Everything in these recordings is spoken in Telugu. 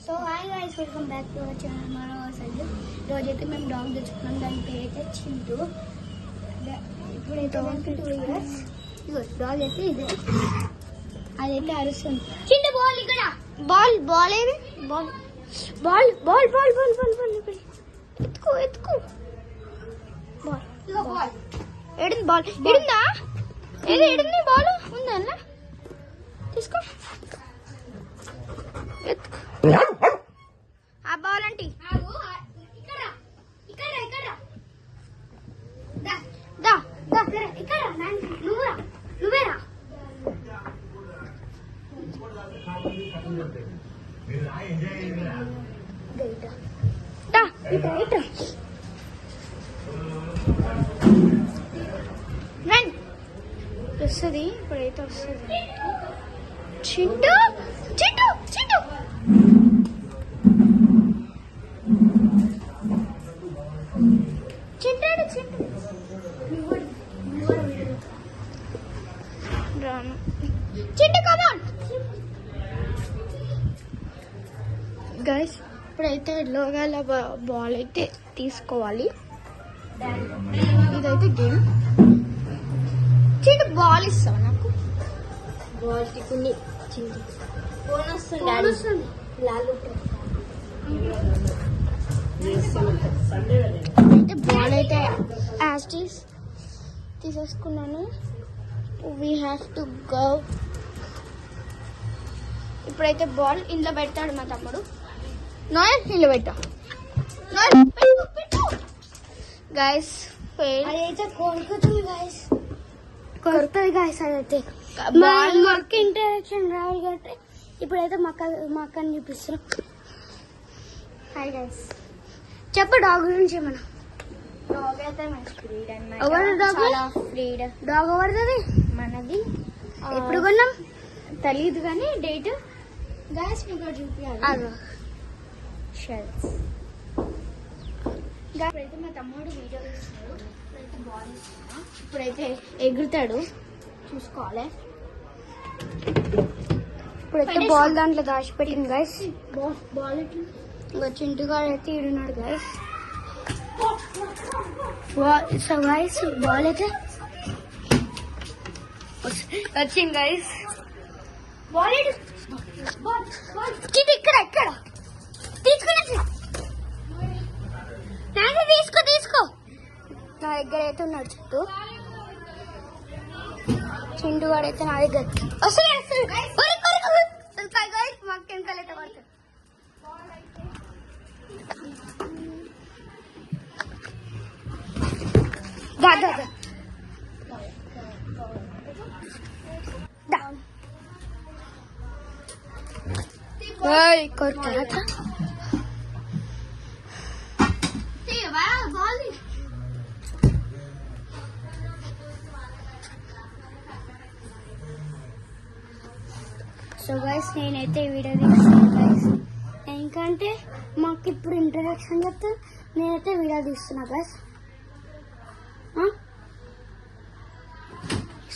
So hi guys, welcome back to our channel. మనం అసలు రోజైతే మేము డాగ్ తెచ్చుకున్నాం. దాని పేరు అయితే చింటూ. ఇప్పుడైతే 2 years. ఇగో డాగ్ అయితే ఇదే, అదైతే అరుస్తుంది. చింటూ బాల్ ఇక్కడ, బాల్ బాల్ ఏది, ball ball ball ball ball ball ball ఎత్తుకో ఎత్తుకో బాల్. ఇగో బాల్ ఏడింది, బాల్ ఏడిందా, ఏది ఏడింది, బాల్ ఉందా అన్న, తీసుకో ఎత్తుకో. ఆ బాల్ అంటే నువ్వేరా వస్తుంది, ఇప్పుడైతే వస్తుంది. చింటూ చింటూ చింటూ చింటాడు చింటూ రాను చింటూ కమాన్ గైస్. ఇప్పుడైతే లోగాల బాల్ అయితే తీసుకోవాలి. ఇదైతే గేమ్. చింటూ బాల్ ఇస్తావా నాకు? బాల్ టిఫిన్ ఫోన్ వస్తుంది. అయితే బాల్ అయితే యాస్టీస్ తీసేసుకున్నాను. We have to go. ఇప్పుడైతే బాల్ ఇంట్లో పెడతాడు మా తమ్ముడు. నోయల్ ఇంట్లో పెట్టా, గైస్. అదైతే కొనుక్కుతుంది గైస్, కొడుతుంది గైస్. అదైతే బాల్ మాకు ఇంటరాక్షన్ రావాలి కాబట్టి ఇప్పుడైతే మా అక్కని చూపిస్తున్నాం. హాయ్ గైస్, చెప్పు డాగ్ గురించి ఏమన్నా. డాగ్ అయితే మంచి బ్రీడ్ అన్నమాట. ఎవరి డాగ్? చాలా బ్రీడ్. డాగ్ ఎవరిది? మనది. ఎప్పుడు కొన్నాం తెలీదు కానీ డేట్ గైస్ మీకు చూపించాలి. షెల్స్. ఇప్పుడైతే మా తమ్ముడు వీడియో తీస్తున్నాడు. ఇప్పుడైతే బాల్ ఇస్తున్నా. ఇప్పుడైతే ఎగురుతాడు, చూసుకోవాలి. ఇప్పుడైతే బాల్ దాంట్లో దాచిపెట్టింది గైస్. బాల్ ఇంకా చింటుగాడు అయితే ఈడున్నాడు గైస్. సో గైస్ బాల్ అయితే వచ్చింది గైస్. బాల్ ఇక్కడ ఇక్కడ తీసుకుని తీసుకో తీసుకో. నా దగ్గర అయితే ఉన్నాడు చింటూ వాడు అయితే నా దగ్గర వస్తుంది. మాకు కెమికల్ అయితే పడుతుంది. కొడతారా? సో గైస్ నేనైతే వీడియో తీస్తాను గైస్, ఎందుకంటే మాకు ఇప్పుడు ఇంట్రడక్షన్ చెప్తే నేనైతే వీడియో తీస్తున్నా గైస్.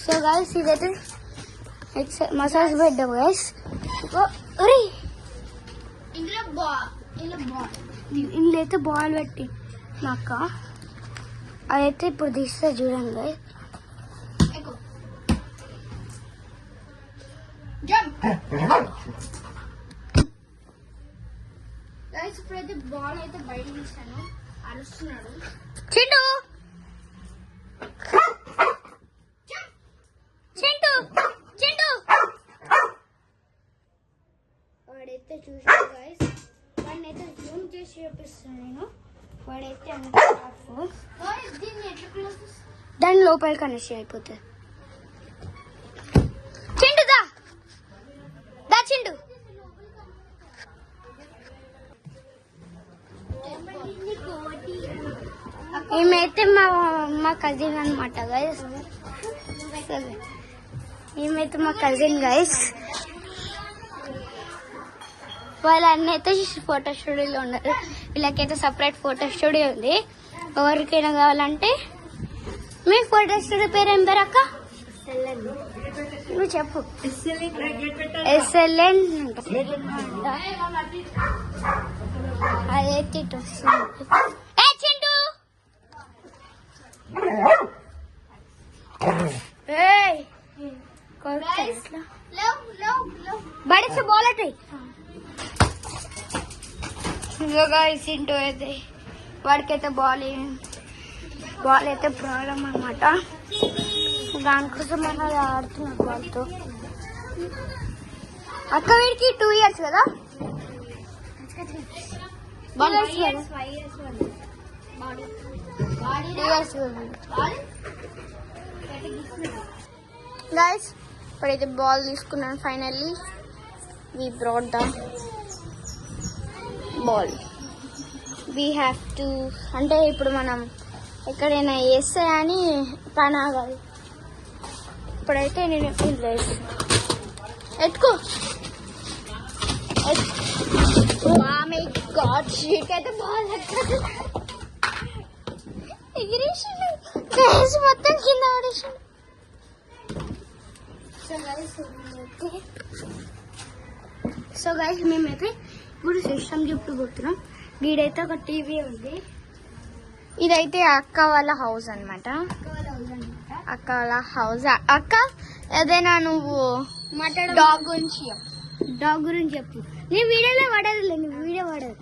సో గైస్ ఇదైతే మసాజ్ బెడ్ గైస్. ఇందులో అయితే బాల్ పెట్టి నాక అదైతే ఇప్పుడు తీస్తే చూడండి గైస్. గైస్ ఇప్పుడైతే బాల్ అయితే బయట తీసాను. అరుస్తున్నాడు చింటూ చింటూ చింటూ. వాడైతే చూసాడు గైస్, వాడిని అయితే జూమ్ చేసి చూపిస్తాను నేను. వాడైతే దాని లోపల కనెక్షన్ అయిపోతుంది. చింటూ దా దా చింటూ. ఈమెయితే మా కజిన్ అనమాట గైస్. ఈమెయితే మా కజిన్ గైస్. వాళ్ళ అన్న అయితే ఫోటో స్టూడియోలో ఉన్నారు. వీళ్ళకైతే సపరేట్ ఫోటో స్టూడియో ఉంది. ఎవరికైనా కావాలంటే మీ ఫోటో స్టూడియో పేరు ఏం పేరు అక్క? నువ్వు చెప్పు. SLN అదైతే ఇటు వస్తుంది. ఏ చింటూ बड़े से बॉल हटे చింటూ అయితే వాడికైతే బాల్ అయితే ప్రాబ్లం అన్నమాట. దానికోసం మనం ఆడుతున్నాం బాల్తో. అక్క వీడికి 2 years కదా. గైస్ ఇప్పుడైతే బాల్ తీసుకున్నాను. Finally we brought the ball. We have to అంటే ఇప్పుడు మనం ఎక్కడైనా వేస్తే అని పని ఆగాలి. ఇప్పుడైతే నేను ఎత్తుకో గాడ్ షీట్ అయితే బాల్ ఎగిరేసిండు. మొత్తం కింద ఆడేసిండు. సో గైస్ మేమైతే ఇప్పుడు సిస్టమ్ చెప్పుకోబోతున్నాం. వీడైతే ఒక టీవీ ఉంది. ఇదైతే అక్క వాళ్ళ హౌస్ అనమాట. అక్క వాళ్ళ హౌస్. అక్క ఏదైనా నువ్వు డాగ్ గురించి చెప్పు. నేను వీడియోలో పడదులే. నువ్వు వీడియో పడదు.